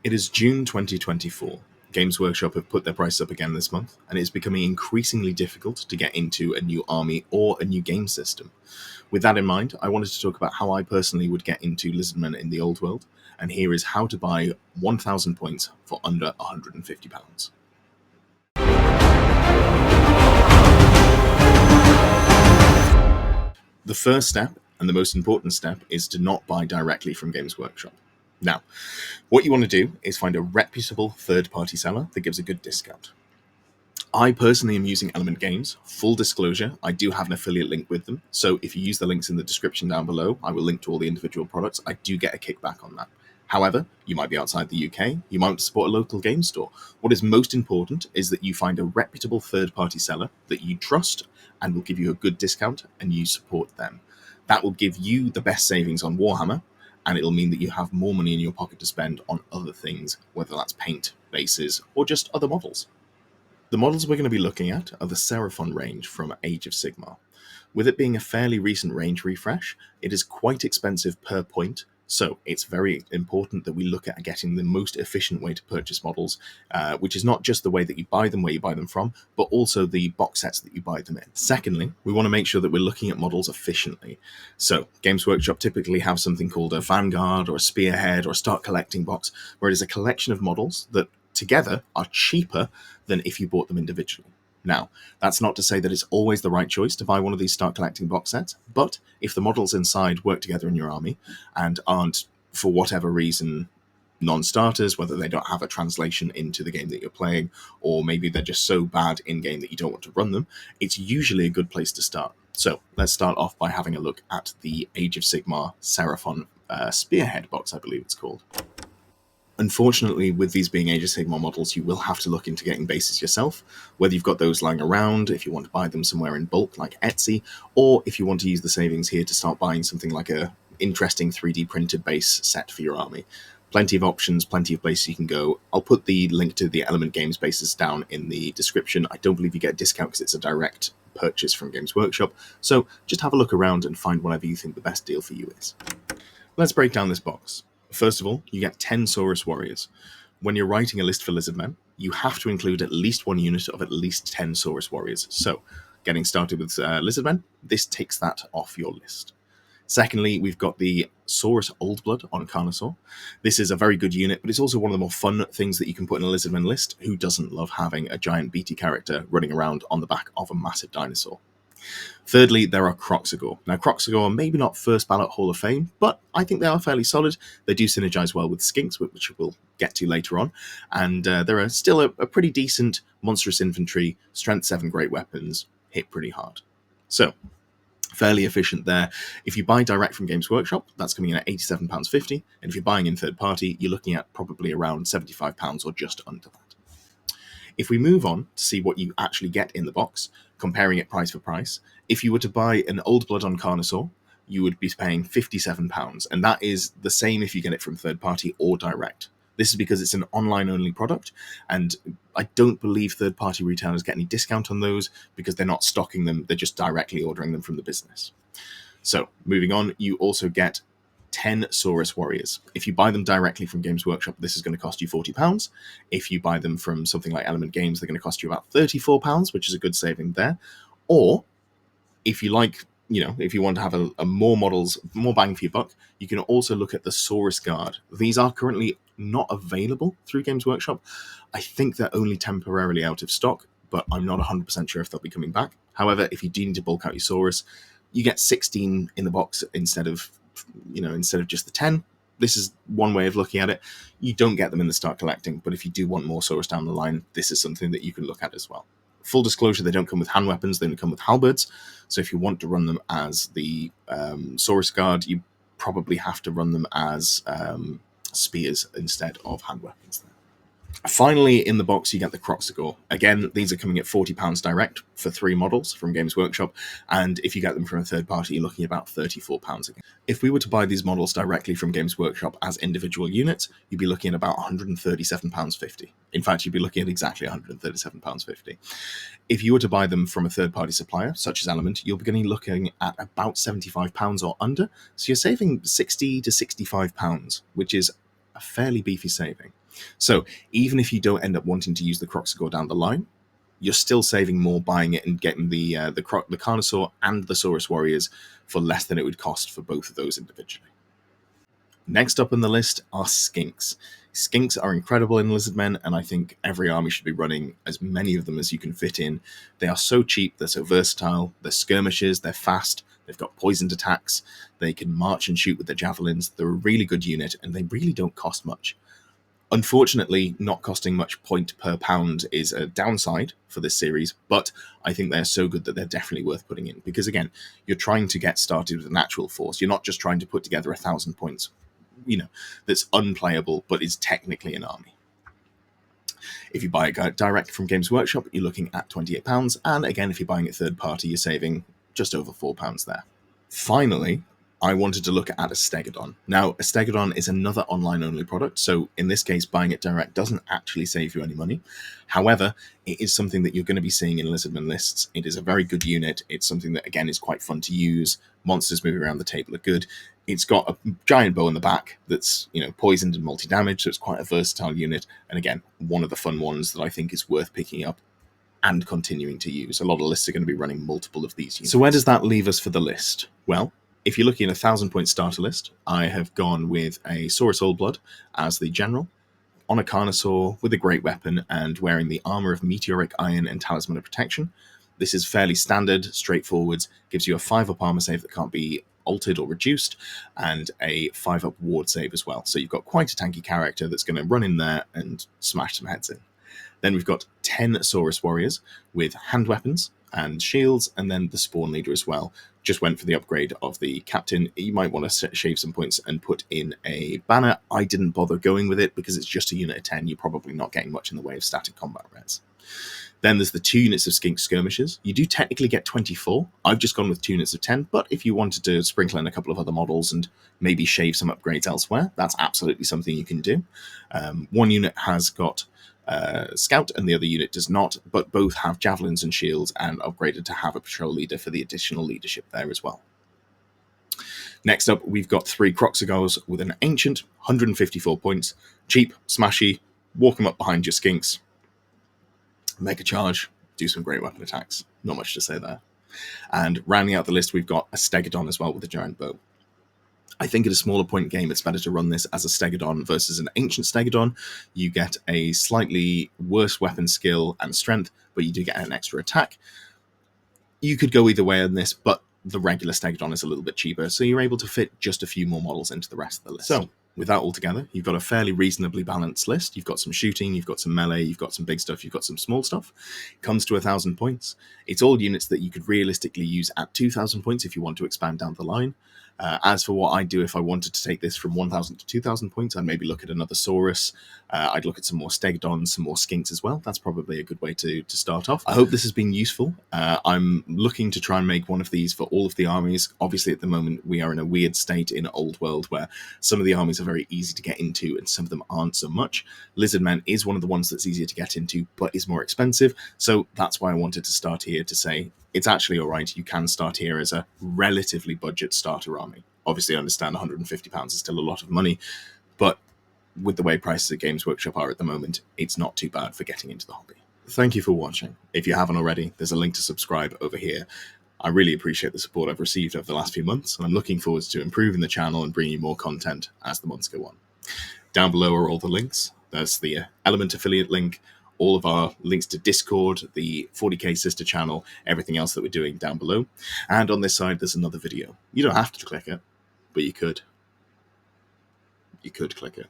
It is June 2024. Games Workshop have put their prices up again this month, and it's becoming increasingly difficult to get into a new army or a new game system. With that in mind, I wanted to talk about how I personally would get into Lizardmen in the old world, and here is how to buy 1,000 points for under £150. The first step, and the most important step, is to not buy directly from Games Workshop. Now, what you want to do is find a reputable third-party seller that gives a good discount. I personally am using Element Games. Full disclosure, I do have an affiliate link with them, so if you use the links in the description down below, I will link to all the individual products. I do get a kickback on that. However, you might be outside the UK, you might support a local game store. What is most important is that you find a reputable third-party seller that you trust and will give you a good discount, and you support them. That will give you the best savings on Warhammer, and it'll mean that you have more money in your pocket to spend on other things, whether that's paint, bases, or just other models. The models we're going to be looking at are the Seraphon range from Age of Sigmar. With it being a fairly recent range refresh, it is quite expensive per point, so it's very important that we look at getting the most efficient way to purchase models, which is not just the way that you buy them, where you buy them from, but also the box sets that you buy them in. Secondly, we want to make sure that we're looking at models efficiently. So Games Workshop typically have something called a Vanguard or a Spearhead or a Start Collecting box, where it is a collection of models that together are cheaper than if you bought them individually. Now, that's not to say that it's always the right choice to buy one of these Start Collecting box sets, but if the models inside work together in your army and aren't, for whatever reason, non-starters, whether they don't have a translation into the game that you're playing, or maybe they're just so bad in-game that you don't want to run them, it's usually a good place to start. So let's start off by having a look at the Age of Sigmar Seraphon Spearhead box, I believe it's called. Unfortunately, with these being Age of Sigmar models, you will have to look into getting bases yourself, whether you've got those lying around, if you want to buy them somewhere in bulk like Etsy, or if you want to use the savings here to start buying something like a interesting 3D printed base set for your army. Plenty of options, plenty of places you can go. I'll put the link to the Element Games bases down in the description. I don't believe you get a discount because it's a direct purchase from Games Workshop, so just have a look around and find whatever you think the best deal for you is. Let's break down this box. First of all, you get 10 Sorus Warriors. When you're writing a list for Lizardmen, you have to include at least one unit of at least 10 Sorus Warriors. So, getting started with Lizardmen, this takes that off your list. Secondly, we've got the Sorus Oldblood on Carnosaur. This is a very good unit, but it's also one of the more fun things that you can put in a Lizardmen list. Who doesn't love having a giant beady character running around on the back of a massive dinosaur? Thirdly, there are Croxagore. Now, Croxagore are maybe not first ballot Hall of Fame, but I think they are fairly solid. They do synergize well with Skinks, which we'll get to later on, and they're still a pretty decent monstrous infantry, strength 7 great weapons, hit pretty hard. So, fairly efficient there. If you buy direct from Games Workshop, that's coming in at £87.50, and if you're buying in third party, you're looking at probably around £75 or just under that. If we move on to see what you actually get in the box, comparing it price for price, if you were to buy an Old Blood on Carnosaur, you would be paying £57, and that is the same if you get it from third party or direct. This is because it's an online-only product, and I don't believe third-party retailers get any discount on those because they're not stocking them, they're just directly ordering them from the business. So, moving on, you also get 10 Sorus Warriors. If you buy them directly from Games Workshop, this is going to cost you £40. If you buy them from something like Element Games, they're going to cost you about £34, which is a good saving there. Or, if you like, if you want to have a more models, more bang for your buck, you can also look at the Sorus Guard. These are currently not available through Games Workshop. I think they're only temporarily out of stock, but I'm not 100% sure if they'll be coming back. However, if you do need to bulk out your Sorus, you get 16 in the box instead of just the 10. This is one way of looking at it. You don't get them in the Start Collecting, but if you do want more Sorus down the line, this is something that you can look at as well. Full disclosure, they don't come with hand weapons, they only come with halberds, so if you want to run them as the Sorus Guard, you probably have to run them as spears instead of hand weapons there. Finally, in the box, you get the Croxagore. Again, these are coming at £40 direct for 3 models from Games Workshop, and if you get them from a third party, you're looking at about £34 again. If we were to buy these models directly from Games Workshop as individual units, you'd be looking at about £137.50. In fact, you'd be looking at exactly £137.50. If you were to buy them from a third-party supplier, such as Element, you'll be looking at about £75 or under, so you're saving £60 to £65, which is a fairly beefy saving. So even if you don't end up wanting to use the Croor down the line, you're still saving more buying it and getting the Carnosaur and the Sorus Warriors for less than it would cost for both of those individually. Next up on the list are Skinks. Skinks are incredible in Lizardmen, and I think every army should be running as many of them as you can fit in. They are so cheap, they're so versatile, they're skirmishers, they're fast, they've got poisoned attacks, they can march and shoot with their javelins, they're a really good unit, and they really don't cost much. Unfortunately, not costing much point per pound is a downside for this series, but I think they're so good that they're definitely worth putting in, because again, you're trying to get started with an actual force. You're not just trying to put together 1,000 points, that's unplayable, but is technically an army. If you buy it direct from Games Workshop, you're looking at £28, and again, if you're buying it third party, you're saving just over £4 there. Finally, I wanted to look at a Stegodon. Now, a Stegodon is another online-only product, so in this case, buying it direct doesn't actually save you any money. However, it is something that you're going to be seeing in Lizardman lists. It is a very good unit. It's something that, again, is quite fun to use. Monsters moving around the table are good. It's got a giant bow in the back that's, poisoned and multi-damage, so it's quite a versatile unit. And again, one of the fun ones that I think is worth picking up and continuing to use. A lot of lists are going to be running multiple of these units. So where does that leave us for the list? Well, if you're looking at a 1,000-point starter list, I have gone with a Sorus Blood as the general, on a Carnosaur with a great weapon and wearing the armor of meteoric iron and talisman of protection. This is fairly standard, straightforward, gives you a 5-up armor save that can't be altered or reduced, and a 5-up ward save as well. So you've got quite a tanky character that's going to run in there and smash some heads in. Then we've got 10 Sorus Warriors with hand weapons and shields, and then the Spawn Leader as well. Just went for the upgrade of the Captain. You might want to shave some points and put in a banner. I didn't bother going with it because it's just a unit of 10. You're probably not getting much in the way of static combat res. Then there's the 2 units of Skinks skirmishers. You do technically get 24. I've just gone with 2 units of 10, but if you wanted to sprinkle in a couple of other models and maybe shave some upgrades elsewhere, that's absolutely something you can do. One unit has got Scout and the other unit does not, but both have javelins and shields and upgraded to have a patrol leader for the additional leadership there as well. Next up, we've got 3 Croxagars with an ancient, 154 points, cheap, smashy, walk them up behind your Skinks, make a charge, do some great weapon attacks. Not much to say there. And rounding out the list, we've got a Stegodon as well with a giant bow. I think at a smaller point game, it's better to run this as a Stegodon versus an ancient Stegodon. You get a slightly worse weapon skill and strength, but you do get an extra attack. You could go either way on this, but the regular Stegodon is a little bit cheaper, so you're able to fit just a few more models into the rest of the list. So, with that all together, you've got a fairly reasonably balanced list. You've got some shooting, you've got some melee, you've got some big stuff, you've got some small stuff. It comes to 1,000 points. It's all units that you could realistically use at 2,000 points if you want to expand down the line. As for what I do, if I wanted to take this from 1,000 to 2,000 points, I'd maybe look at another Sorus. I'd look at some more Stegodons, some more Skinks as well. That's probably a good way to start off. I hope this has been useful. I'm looking to try and make one of these for all of the armies. Obviously, at the moment, we are in a weird state in Old World where some of the armies are very easy to get into and some of them aren't so much. Lizardmen is one of the ones that's easier to get into, but is more expensive. So that's why I wanted to start here to say, it's actually all right. You can start here as a relatively budget starter army. Obviously, I understand £150 is still a lot of money, but with the way prices at Games Workshop are at the moment, it's not too bad for getting into the hobby. Thank you for watching. If you haven't already, there's a link to subscribe over here. I really appreciate the support I've received over the last few months, and I'm looking forward to improving the channel and bringing you more content as the months go on. Down below are all the links. There's the Element affiliate link, all of our links to Discord, the 40k sister channel, everything else that we're doing down below. And on this side, there's another video. You don't have to click it, but you could. You could click it.